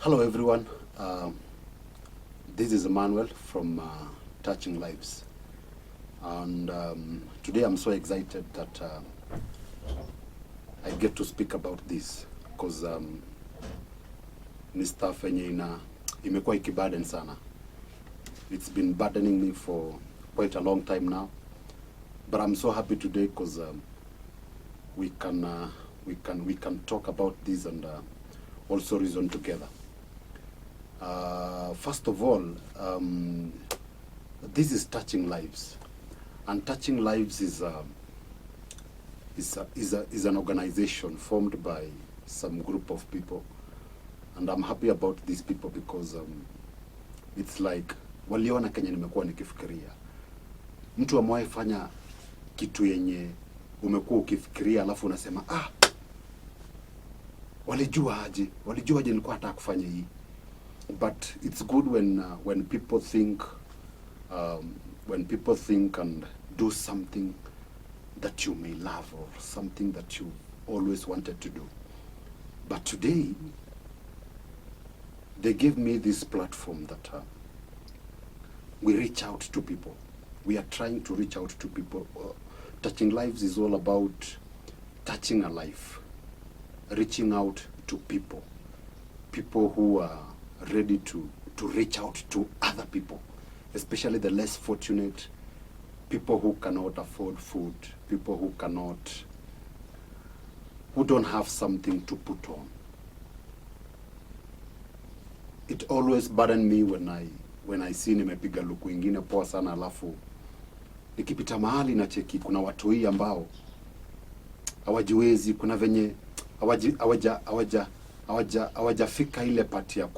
Hello everyone, this is Emmanuel from Touching Lives, and today I'm so excited that I get to speak about this because ni stuff yenye imekuwa ikiburden sana. It's been burdening me for quite a long time now, but I'm so happy today because we can talk about this and also reason together. First of all, this is Touching Lives, and Touching Lives is an organization formed by some group of people, and I'm happy about these people because it's like waliona Kenya nimekuwa nikifikiria. Mtu amewahi fanya kitu yenye umekuwa ukifikiria alafu unasema walijua aje nilikuwa nataka kufanya hii. But it's good when people think and do something that you may love or something that you always wanted to do. But today they gave me this platform that we reach out to people. We are trying to reach out to people. Touching Lives is all about touching a life, reaching out to people who are ready to reach out to other people, especially the less fortunate, people who cannot afford food, people who don't have something to put on. It always burden me when I see nimepiga luku ingine poa sana alafu nikipita mahali na cheki kuna watu hii ambao hawajiwezi, kuna venye hawajafika ile pati ya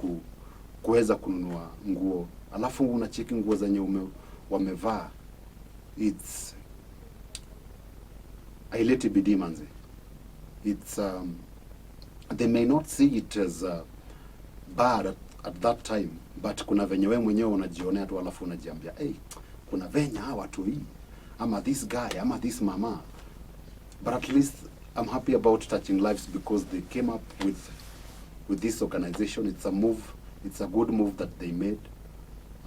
kuweza kununua nguo, alafu unacheki nguo zenye wamevaa, it's haileti bidii manzi. It's they may not see it as bad at that time, but kuna venye wewe mwenyewe unajionea tu alafu unajiambia kuna venye hawa watu hii ama this guy ama this mama. But at least I'm happy about Touching Lives because they came up with this organization. It's a move. It's a good move that they made,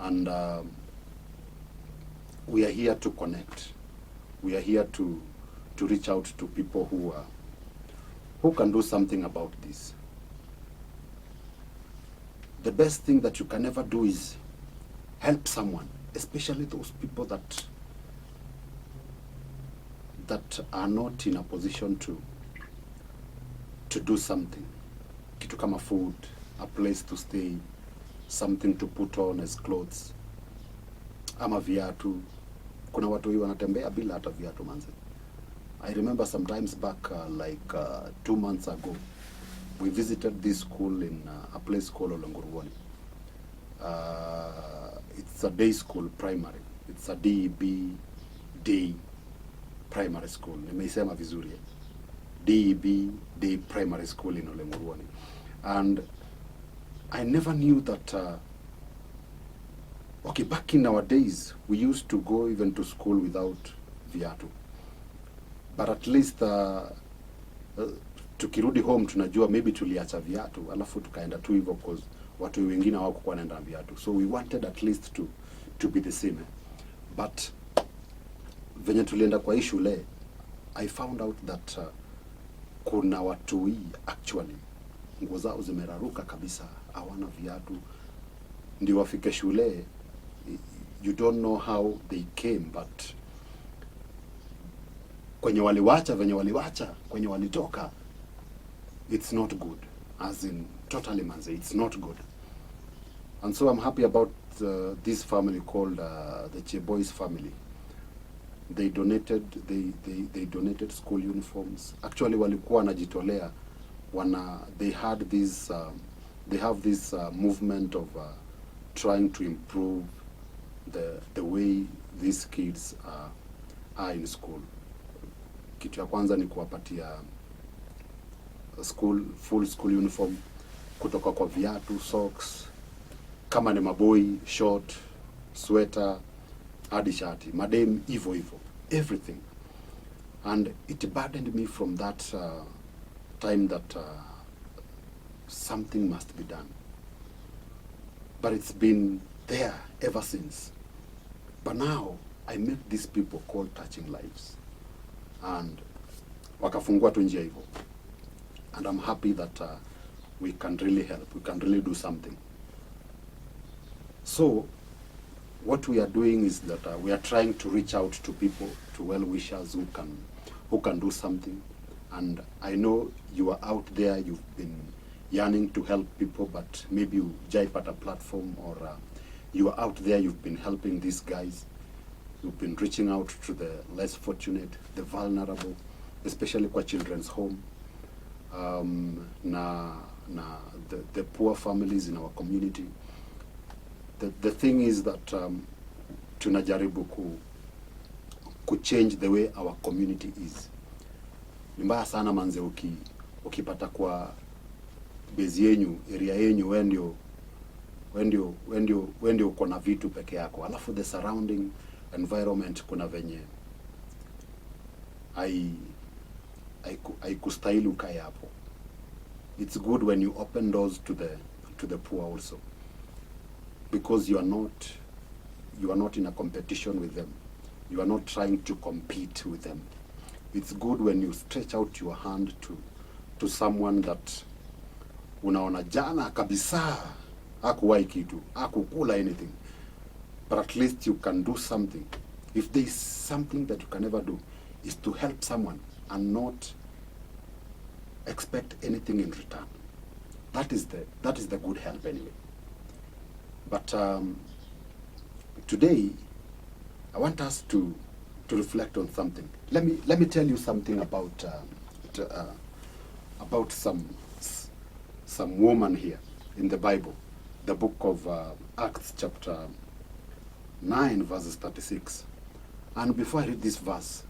and we are here to connect. We are here to reach out to people who can do something about this. The best thing that you can ever do is help someone, especially those people that are not in a position to do something. Kitu kama food, a place to stay, something to put on as clothes, ama viatu. Kuna watu hii wanatembea bila hata viatu manze. I remember sometimes back 2 months ago, we visited this school in a place called Olenguruoni. It's a day school primary. It's a DEB day primary school. Nimeisema vizuri. DEB day primary school in Olenguruoni. And I never knew that back in our days we used to go even to school without viatu, but at least tukirudi home tunajua maybe tuliacha viatu alafu tukaenda tu hivyo because watu wengine hawakuwa wanaenda viatu, so we wanted at least to be the same. But venye tulienda kwa hii shule, I found out that kuna watu hii actually nguo zao zimeraruka kabisa, hawana viatu, ndio wafike shule. You don't know how they came, but kwenye waliwacha kwenye walitoka, it's not good, as in totally manze, it's not good. And so I'm happy about this family called the Cheboys family. They donated school uniforms. Actually walikuwa wanajitolea, they have this movement of trying to improve the way these kids are in school. Kitu ya kwanza ni kuwapatia full school uniform, kutoka kwa viatu, socks, kama ni maboi, short, sweater, hadi shati, madem hivyo, everything. And it burdened me from that time that something must be done. but it's been there ever since. But now I met these people called Touching Lives, and wakafungua tu njia hivyo, and I'm happy that we can really help, we can really do something. So what we are doing is that we are trying to reach out to people, to well-wishers who can do something. And I know you are out there, you've been yearning to help people, but maybe you jipe at a platform, or you are out there, you've been helping these guys. You've been reaching out to the less fortunate, the vulnerable, especially kwa children's home, the poor families in our community. The thing is that tunajaribu ku change the way our community is. Ni mbaya sana manze ukipata kwa bezi yenyu, area yenyu, wendio uko na vitu peke yako, alafu the surrounding environment kuna venye haikustahili ukae hapo. It's good when you open doors to the poor also, because you are not in a competition with them. You are not trying to compete with them. It's good when you stretch out your hand to someone that unaona jana kabisa hakuwahi kitu, hakukula anything, but at least you can do something. If there is something that you can never do, is to help someone and not expect anything in return. That is the good help anyway. But today I want us to reflect on something. Let me tell you something about some woman here in the Bible, the book of Acts chapter 9 verses 36. And before I read this verse,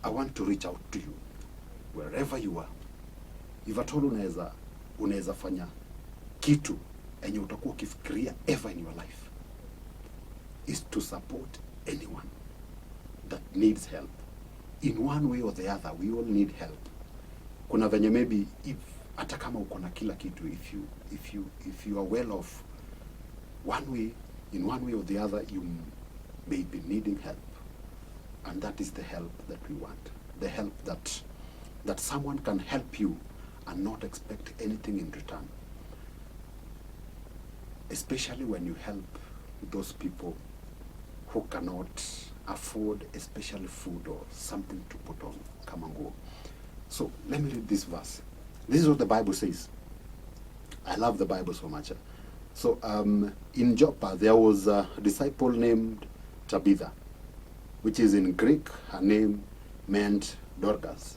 I want to reach out to you wherever you are. If at all unaweza fanya kitu enye utakuwa ukifikiria ever in your life, is to support anyone that needs help. In one way or the other, we all need help. Kuna venye maybe if hata kama uko na kila kitu, if you are well off, in one way or the other, you may be needing help. And that is the help that we want. The help that someone can help you and not expect anything in return. Especially when you help those people who cannot afford especially food or something to put on, kama nguo. So let me read this verse. This is what the Bible says. I love the Bible so much. So in Joppa there was a disciple named Tabitha, which is in Greek, her name meant Dorcas.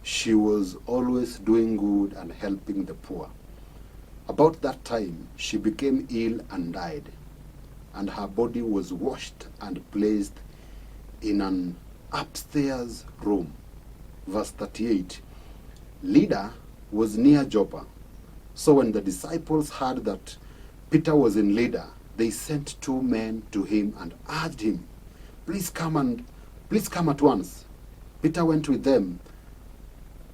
She was always doing good and helping the poor. About that time, she became ill and died, and her body was washed and placed in an upstairs room. Verse 38, Lydda was near Joppa. So when the disciples heard that Peter was in Lydda, they sent 2 men to him and urged him, please come at once. Peter went with them,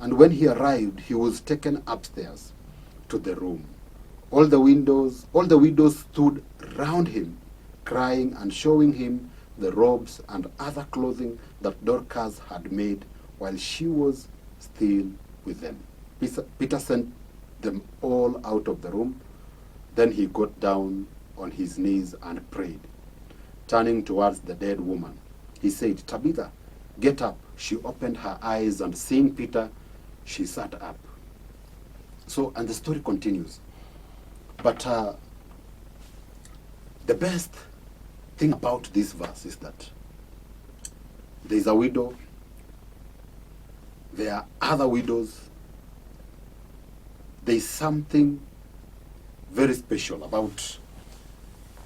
and when he arrived, he was taken upstairs to the room. All the widows stood round him, crying and showing him the robes and other clothing that Dorcas had made while she was still with them. Peter sent them all out of the room. Then he got down on his knees and prayed. Turning towards the dead woman, he said, Tabitha, get up. She opened her eyes, and seeing Peter, she sat up. So, and the story continues. But the best thing about this verse is that there is a widow, there are other widows. There is something very special about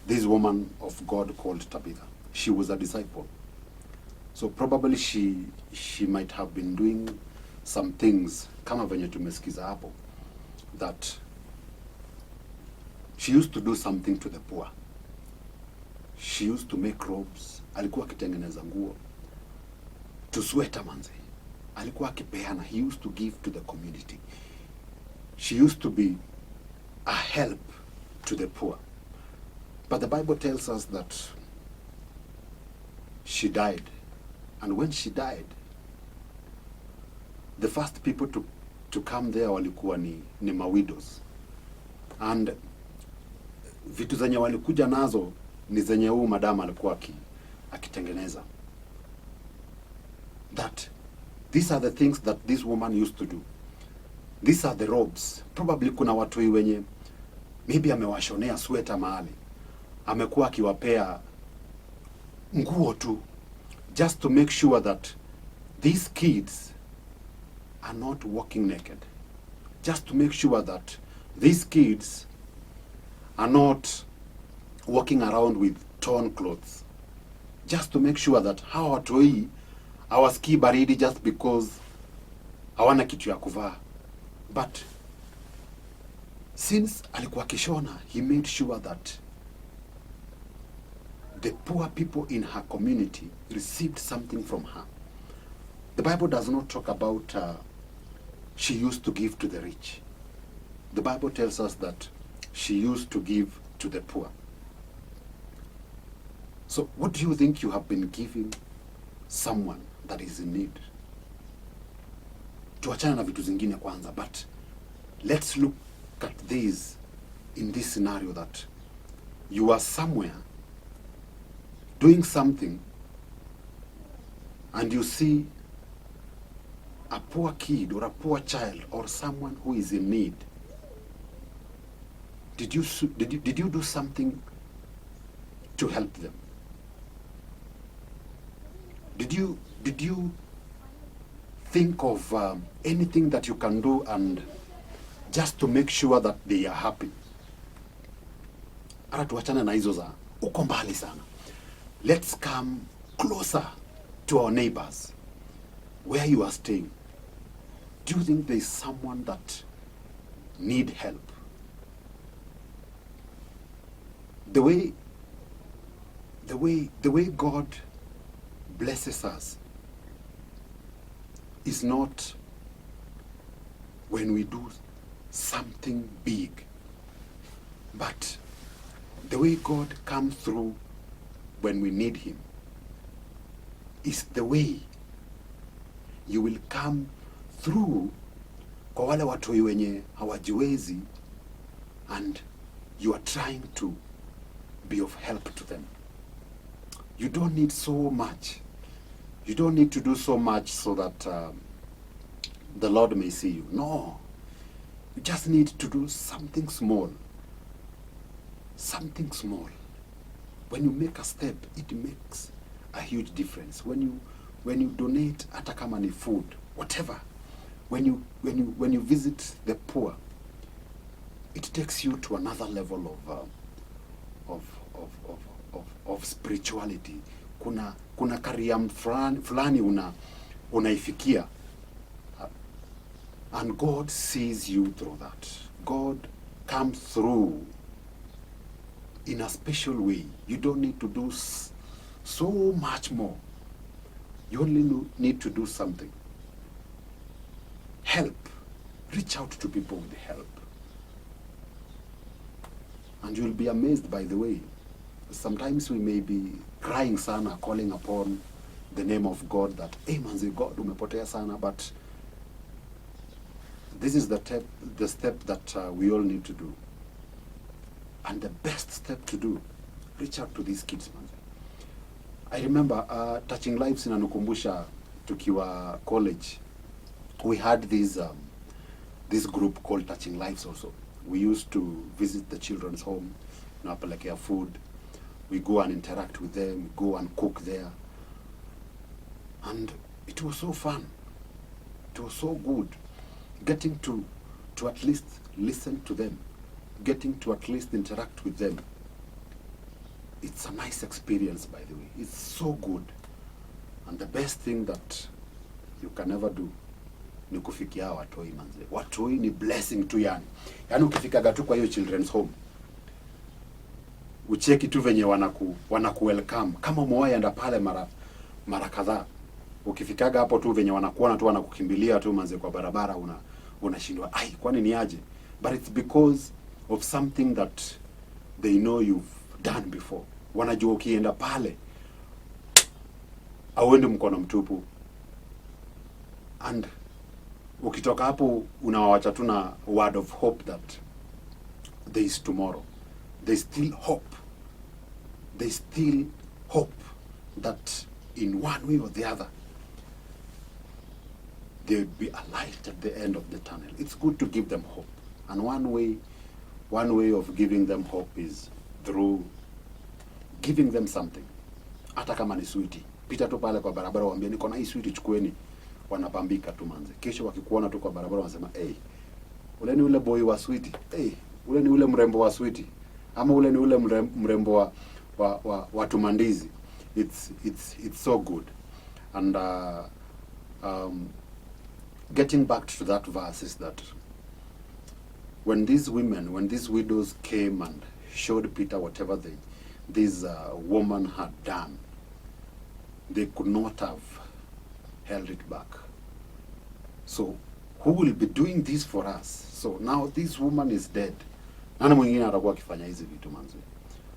this woman of God called Tabitha. She was a disciple. So probably she might have been doing some things, kama venye tumesikiza hapo, that she used to do something to the poor. She used to make robes. Alikuwa akitengeneza nguo. To sweater manze. Alikuwa akipeana. He used to give to the community. She used to be a help to the poor. But the Bible tells us that she died. And when she died, the first people to come there walikuwa ni mawidows. And vitu zenye walikuja nazo ni zenye huu madam alikuwa akitengeneza. That these are the things that this woman used to do. These are the robes. Probably kuna watu wenye maybe amewashonea sweater mahali, amekuwa akiwapea nguo tu, just to make sure that these kids are not walking naked, just to make sure that these kids are not walking around with torn clothes, just to make sure that hawa watoi hawasikii baridi just because hawana kitu ya kuvaa. But since alikuwa kishona, he made sure that the poor people in her community received something from her. The Bible does not talk about she used to give to the rich. The Bible tells us that she used to give to the poor. So what do you think you have been giving someone that is in need? Tuachana na vitu zingine kwanza, but let's look at this in this scenario that you are somewhere doing something and you see a poor kid or a poor child or someone who is in need. Did you do something to help them? Did you think of anything that you can do and just to make sure that they are happy? Ara tuachane na hizo za uko mbali sana. Let's come closer to our neighbors, where you are staying. Do you think there is someone that need help? The way God blesses us is not when we do something big, but the way God comes through when we need him is the way you will come through kwa wale watu wenye hawajiwezi and you are trying to be of help to them. You don't need so much. You don't need to do so much so that the Lord may see you. No. You just need to do something small. Something small. When you make a step, it makes a huge difference. When you donate hata kama ni food, whatever. When you visit the poor, it takes you to another level of spirituality. Kuna kariam fulani unaifikia, and God sees you through that. God comes through in a special way. You don't need to do so much more. You only need to do something. Help. Reach out to people with help. And you'll be amazed, by the way. Sometimes we may be crying sana, calling upon the name of God that, hey manzi, God umepotea sana, but this is the step that we all need to do. And the best step to do, reach out to these kids, man. I remember Touching Lives inanukumbusha tukiwa college. We had this group called Touching Lives also. We used to visit the children's home, tunawapelekea food. We go and interact with them, go and cook there. And it was so fun. It was so good. Getting to at least listen to them. Getting to at least interact with them. It's a nice experience, by the way. It's so good. And the best thing that you can ever do ni kufikia watoi manze. Watoi ni blessing tu yani. Yani ukifika tu kwa hiyo children's home, ucheki tu venye wanaku welcome. Kama umewahi enda pale mara kadhaa, ukifikaga hapo tu venye wanakuona tu wanakukimbilia tu manze kwa barabara, unashindwa ai kwani ni aje? But it's because of something that they know you've done before. Wanajua ukienda pale auende mkono mtupu, and ukitoka hapo unawacha tu na word of hope that there is tomorrow. There is still hope. There is still hope that in one way or the other there will be a light at the end of the tunnel. It's good to give them hope, and one way of giving them hope is through giving them something. Hata kama ni sweetie, pita tu pale kwa barabara waambie niko na hii sweetie, chukueni. Wanapambika tu manze. Kesho wakikuona tu kwa barabara wanasema ule ni ule boy wa sweetie, ule ni ule mrembo wa sweetie, ama ule ni ule mrembo wa tumandizi. It's so good. And getting back to that verse is that when these widows came and showed Peter whatever this woman had done, they could not have held it back. So who will be doing this for us? So now this woman is dead. Nani mwingine atakuwa akifanya hizi vitu manzi?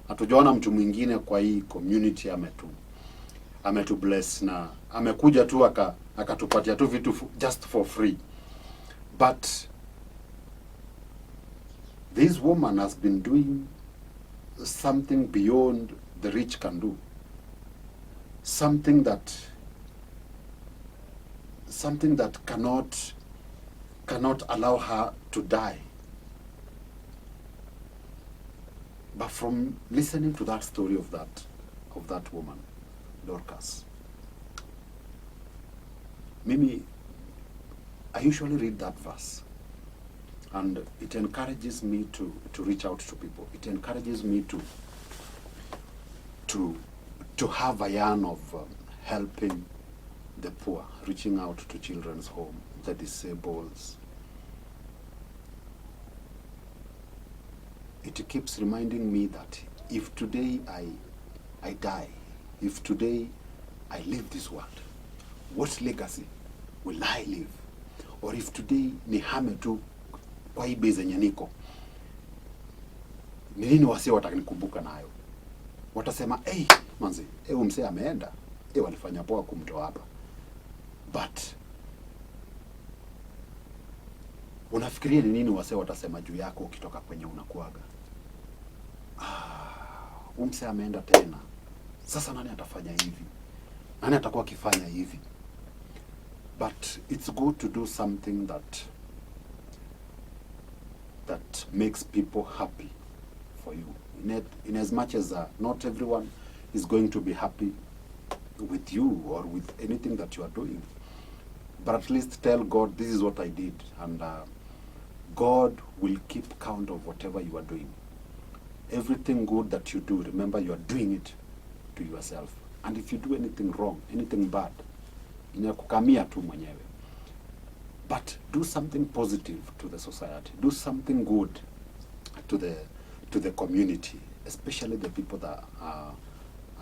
Hatujaona mtu mwingine kwa hii community ametu bless na amekuja tu akatupatia tu vitu just for free. But this woman has been doing something beyond the rich can do. Something that cannot allow her to die. But from listening to that story of that woman, Dorcas, Mimi, I usually read that verse, and it encourages me to reach out to people. It encourages me to have a yarn of helping the poor, reaching out to children's home, the disabled. It keeps reminding me that if today I die, if today I leave this world, what legacy will I leave? Or if today nihame tu kwa hii base yenye niko, ni nini wase watanikumbuka nayo? Watasema, manzi, msee ameenda, walifanya poa kumtoa hapa. But unafikiria ni nini wase watasema juu yako ukitoka kwenye unakuaga? Msee ameenda tena. Sasa nani atafanya hivi? Nani atakuwa akifanya hivi? But it's good to do something that makes people happy for you. In as much as not everyone is going to be happy with you or with anything that you are doing. But at least tell God, this is what I did. And God will keep count of whatever you are doing. Everything good that you do, remember you are doing it to yourself. And if you do anything wrong, anything bad, inakukamia tu mwenyewe. But do something positive to the society. Do something good to the community, especially the people that are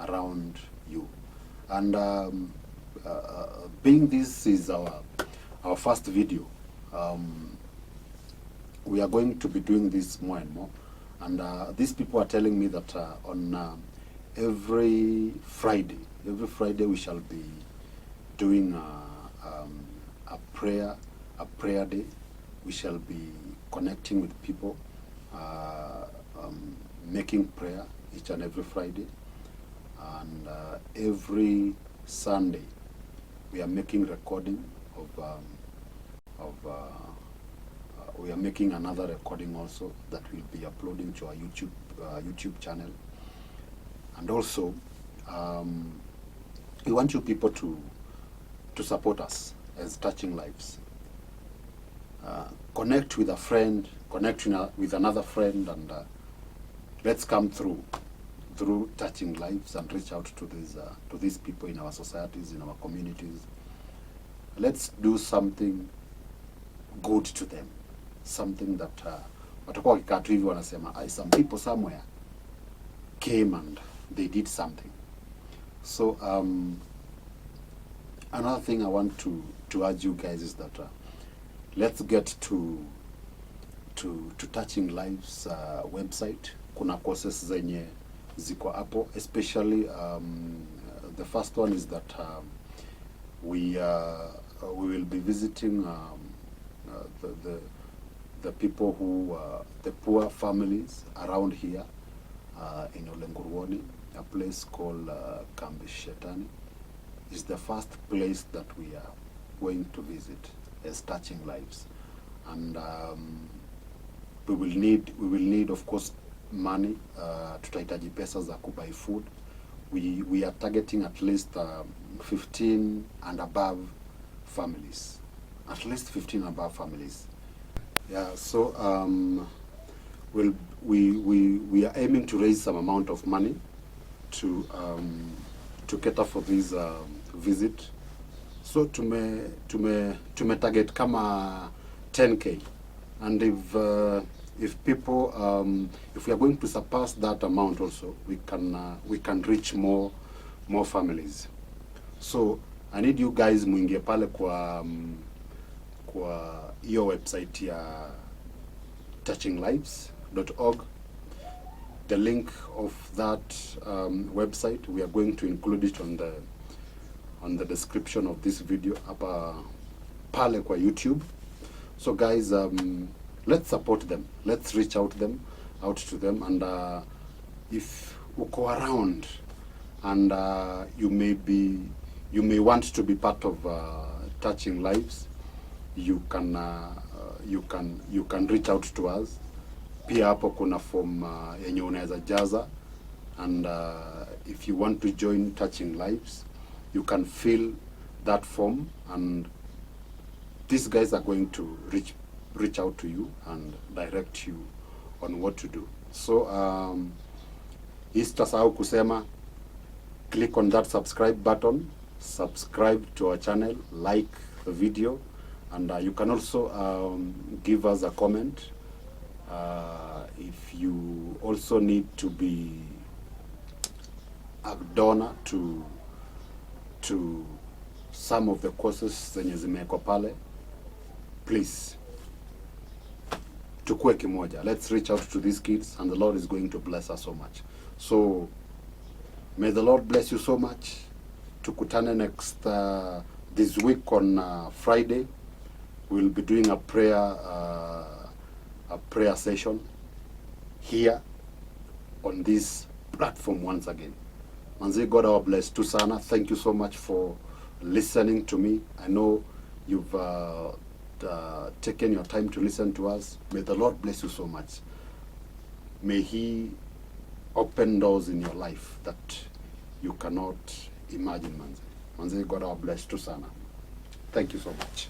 around you. And being this is our first video, we are going to be doing this more and more. And these people are telling me that on every Friday we shall be doing a prayer day. We shall be connecting with people, making prayer each and every Friday. And every Sunday we are making recording we are making another recording also that we'll be uploading to our YouTube channel. And also we want you people to support us as Touching Lives. Connect with a friend, connect with another friend, and let's come through Touching Lives and reach out to these people in our societies, in our communities. Let's do something good to them, something that watakuwa wakikaa tu hivi wanasema, some people somewhere came and they did something. So another thing I want to urge you guys is that let's get to to Touching Lives website. Kuna courses zenye ziko hapo, especially the first one is that we will be visiting the people who the poor families around here in Olenguruoni, a place called Kambi Shetani. Is the first place that we are going to visit as Touching Lives, and we will need of course money. Tutahitaji pesa za kubuy food. We are targeting at least 15 and above families, at least 15 and above families. Yeah, so we are aiming to raise some amount of money to cater for this visit. So tume target kama 10k, and if people if we are going to surpass that amount also, we can reach more families. So I need you guys muingie pale kwa hiyo website ya touchinglives.org. The link of that website, we are going to include it on the description of this video hapa pale kwa YouTube. So guys, let's support them, let's reach out to them, and if uko around and you may want to be part of Touching Lives, you can reach out to us. Pia hapo kuna form yenye unaweza jaza, and if you want to join Touching Lives, you can fill that form, and these guys are going to reach out to you and direct you on what to do. So sitasahau kusema, click on that subscribe button, subscribe to our channel, like the video, and you can also give us a comment if you also need to be a donor to some of the courses zenye zimewekwa pale. Please, tukue kimoja. Let's reach out to these kids, and the Lord is going to bless us so much. So may the Lord bless you so much. Tukutane next this week on Friday. We'll be doing a prayer session here on this platform once again. Manzi, God our bless tu sana. Thank you so much for listening to me. I know you've taken your time to listen to us. May the Lord bless you so much. May He open doors in your life that you cannot imagine, Manzi. Manzi, God our bless tu sana. Thank you so much.